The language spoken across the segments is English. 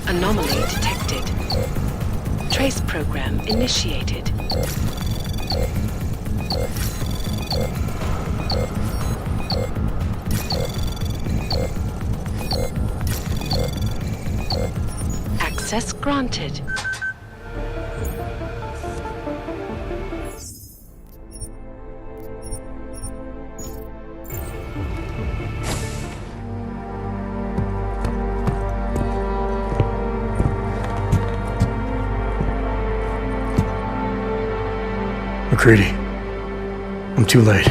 Anomaly detected. Trace program initiated. Access granted. McCready, I'm too late.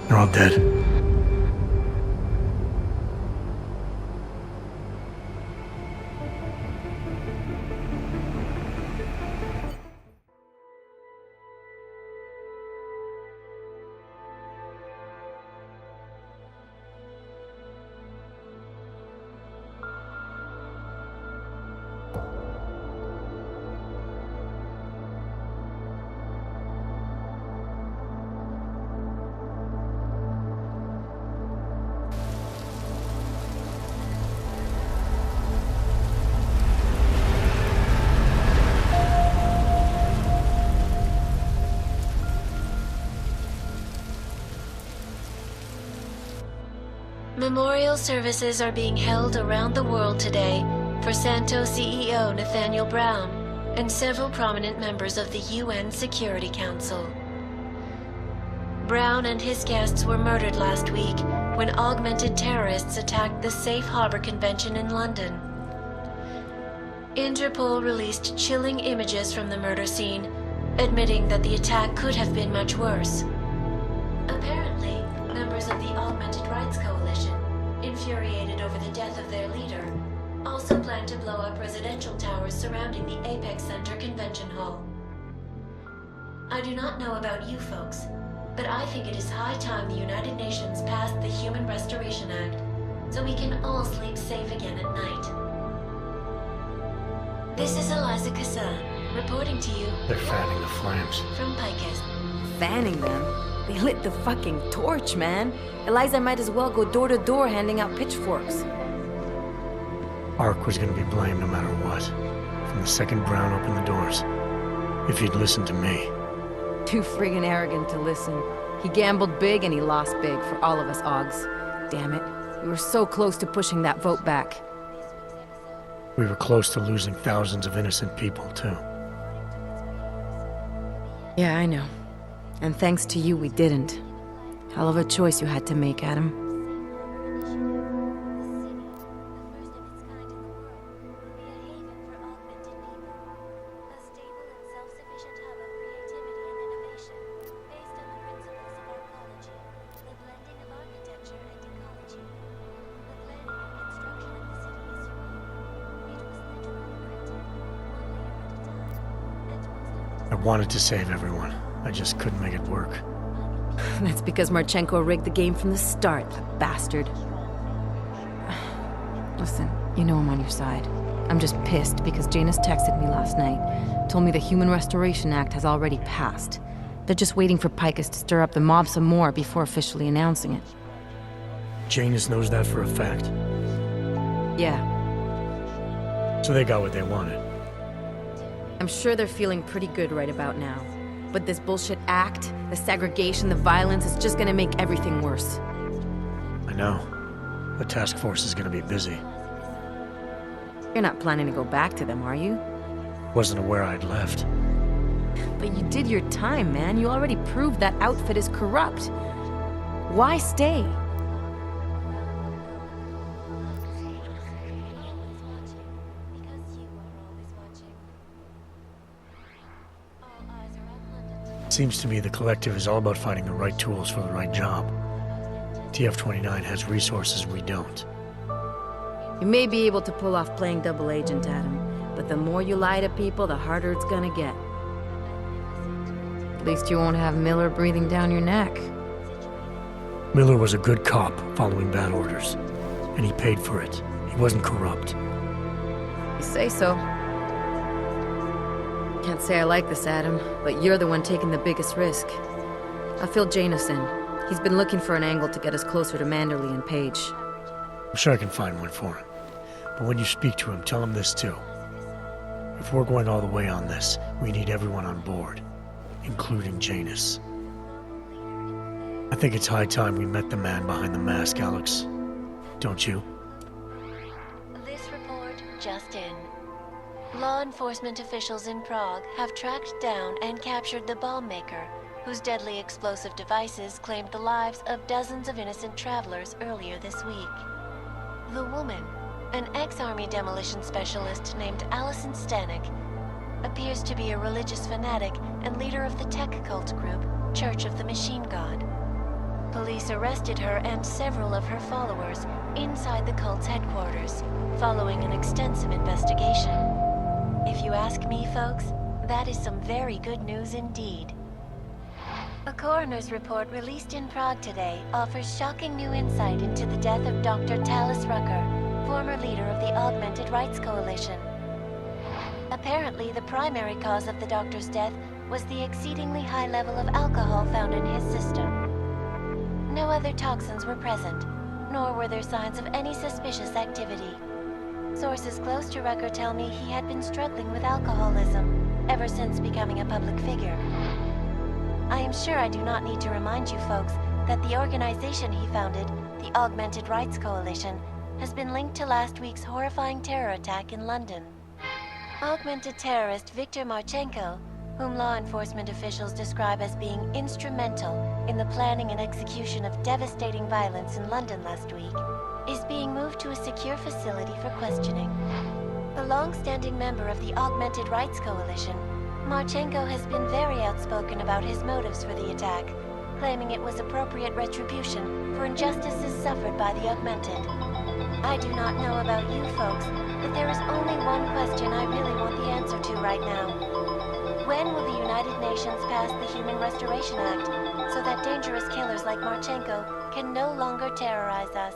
They're all dead. Memorial services are being held around the world today for Santos CEO Nathaniel Brown and several prominent members of the UN Security Council. Brown and his guests were murdered last week when augmented terrorists attacked the Safe Harbor Convention in London. Interpol released chilling images from the murder scene, admitting that the attack could have been much worse. Apparently, members of the Augmented Rights Coalition, infuriated over the death of their leader, also plan to blow up residential towers surrounding the Apex Center Convention Hall. I do not know about you folks, but I think it is high time the United Nations passed the Human Restoration Act, so we can all sleep safe again at night. This is Eliza Cassan, reporting to you. They're fanning the flames. From Picus. Fanning them? They lit the fucking torch, man. Eliza might as well go door to door handing out pitchforks. Ark was gonna be blamed no matter what. From the second Brown opened the doors. If he'd listened to me. Too friggin' arrogant to listen. He gambled big and he lost big for all of us Augs. Damn it. We were so close to pushing that vote back. We were close to losing thousands of innocent people, too. Yeah, I know. And thanks to you, we didn't. Hell of a choice you had to make, Adam. I wanted to save everyone. I just couldn't make it work. That's because Marchenko rigged the game from the start, that bastard. Listen, you know I'm on your side. I'm just pissed because Janus texted me last night, told me the Human Restoration Act has already passed. They're just waiting for Picus to stir up the mob some more before officially announcing it. Janus knows that for a fact. Yeah. So they got what they wanted. I'm sure they're feeling pretty good right about now. But this bullshit act, the segregation, the violence, is just gonna make everything worse. I know. The task force is gonna be busy. You're not planning to go back to them, are you? Wasn't aware I'd left. But you did your time, man. You already proved that outfit is corrupt. Why stay? Seems to me the collective is all about finding the right tools for the right job. TF-29 has resources we don't. You may be able to pull off playing double agent, Adam, but the more you lie to people, the harder it's gonna get. At least you won't have Miller breathing down your neck. Miller was a good cop following bad orders, and he paid for it. He wasn't corrupt. You say so. Can't say I like this, Adam, but you're the one taking the biggest risk. I filled Janus in. He's been looking for an angle to get us closer to Manderley and Page. I'm sure I can find one for him. But when you speak to him, tell him this too. If we're going all the way on this, we need everyone on board, including Janus. I think it's high time we met the man behind the mask, Alex. Don't you? This report just in. Law enforcement officials in Prague have tracked down and captured the bomb maker, whose deadly explosive devices claimed the lives of dozens of innocent travelers earlier this week. The woman, an ex-army demolition specialist named Allison Stanek, appears to be a religious fanatic and leader of the tech cult group, Church of the Machine God. Police arrested her and several of her followers inside the cult's headquarters, following an extensive investigation. If you ask me, folks, that is some very good news indeed. A coroner's report released in Prague today offers shocking new insight into the death of Dr. Talis Rucker, former leader of the Augmented Rights Coalition. Apparently, the primary cause of the doctor's death was the exceedingly high level of alcohol found in his system. No other toxins were present, nor were there signs of any suspicious activity. Sources close to Rucker tell me he had been struggling with alcoholism ever since becoming a public figure. I am sure I do not need to remind you folks that the organization he founded, the Augmented Rights Coalition, has been linked to last week's horrifying terror attack in London. Augmented terrorist Viktor Marchenko, whom law enforcement officials describe as being instrumental in the planning and execution of devastating violence in London last week, is being moved to a secure facility for questioning. A long-standing member of the Augmented Rights Coalition, Marchenko has been very outspoken about his motives for the attack, claiming it was appropriate retribution for injustices suffered by the Augmented. I do not know about you folks, but there is only one question I really want the answer to right now. When will the United Nations pass the Human Restoration Act so that dangerous killers like Marchenko can no longer terrorize us?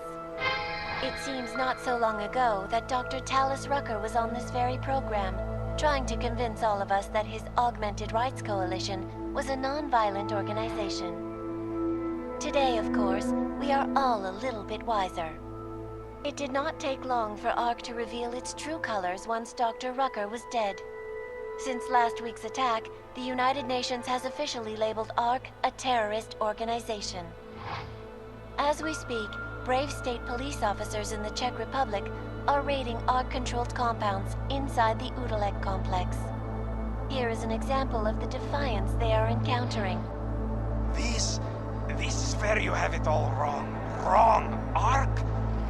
It seems not so long ago that Dr. Talis Rucker was on this very program, trying to convince all of us that his Augmented Rights Coalition was a non-violent organization. Today, of course, we are all a little bit wiser. It did not take long for ARC to reveal its true colors once Dr. Rucker was dead. Since last week's attack, the United Nations has officially labeled ARC a terrorist organization. As we speak, brave state police officers in the Czech Republic are raiding ARC-controlled compounds inside the Udalek complex. Here is an example of the defiance they are encountering. This is where you have it all wrong. Wrong! ARC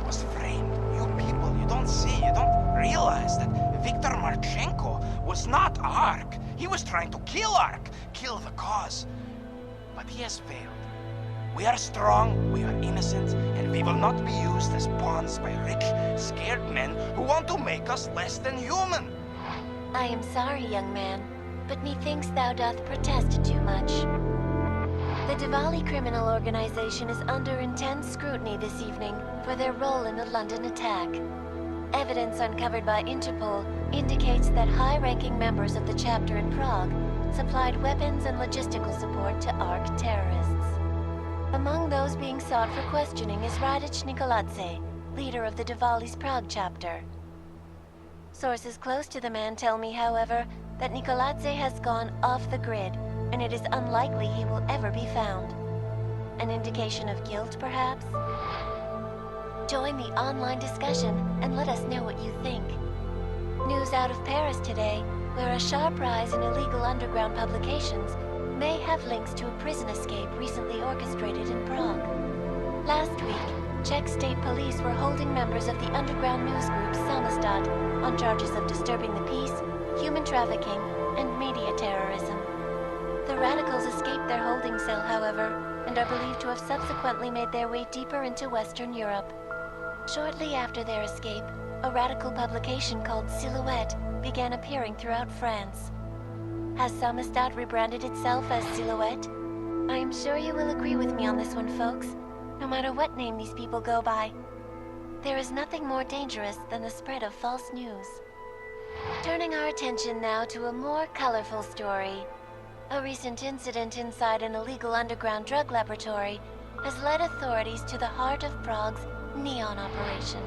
was framed. You people, you don't see, you don't realize that Viktor Marchenko was not ARC. He was trying to kill ARC, kill the cause. But he has failed. We are strong, we are innocent, and we will not be used as pawns by rich, scared men who want to make us less than human. I am sorry, young man, but methinks thou doth protest too much. The Diwali criminal organization is under intense scrutiny this evening for their role in the London attack. Evidence uncovered by Interpol indicates that high-ranking members of the chapter in Prague supplied weapons and logistical support to ARC terrorists. Among those being sought for questioning is Radic Nikoladze, leader of the Diwali's Prague chapter. Sources close to the man tell me, however, that Nikoladze has gone off the grid, and it is unlikely he will ever be found. An indication of guilt, perhaps? Join the online discussion and let us know what you think. News out of Paris today, where a sharp rise in illegal underground publications may have links to a prison escape recently orchestrated in Prague. Last week, Czech state police were holding members of the underground news group Samizdat on charges of disturbing the peace, human trafficking, and media terrorism. The radicals escaped their holding cell, however, and are believed to have subsequently made their way deeper into Western Europe. Shortly after their escape, a radical publication called Silhouette began appearing throughout France. Has Samizdat rebranded itself as Silhouette? I am sure you will agree with me on this one, folks, no matter what name these people go by. There is nothing more dangerous than the spread of false news. Turning our attention now to a more colorful story. A recent incident inside an illegal underground drug laboratory has led authorities to the heart of Prague's Neon operation.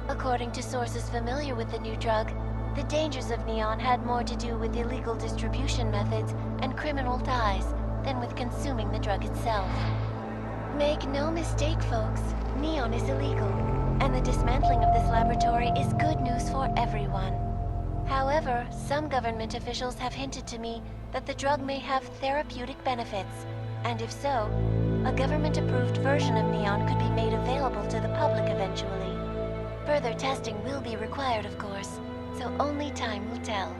According to sources familiar with the new drug, the dangers of Neon had more to do with illegal distribution methods and criminal ties than with consuming the drug itself. Make no mistake, folks, Neon is illegal, and the dismantling of this laboratory is good news for everyone. However, some government officials have hinted to me that the drug may have therapeutic benefits, and if so, a government-approved version of Neon could be made available to the public eventually. Further testing will be required, of course, so only time will tell.